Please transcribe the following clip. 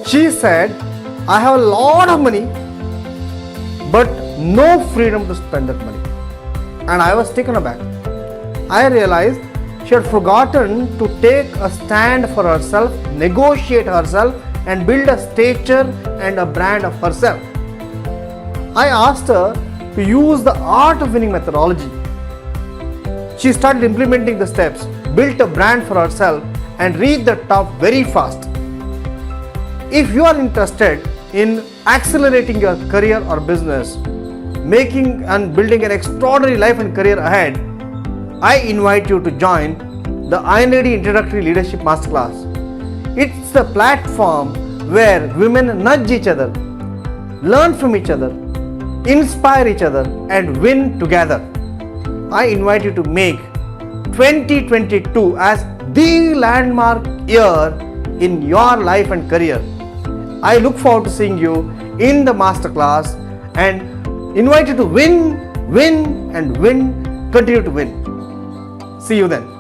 She said, I have a lot of money, but no freedom to spend that money. And I was taken aback. I realized she had forgotten to take a stand for herself, negotiate herself, and build a stature and a brand of herself. I asked her to use the art of winning methodology. She started implementing the steps, built a brand for herself, and reached the top very fast. If you are interested in accelerating your career or business, making and building an extraordinary life and career ahead, I invite you to join the INAD Introductory Leadership Masterclass. It's the platform where women nudge each other, learn from each other, inspire each other, and win together. I invite you to make 2022 as the landmark year in your life and career. I look forward to seeing you in the masterclass and invite you to win, and win, continue to win. See you then.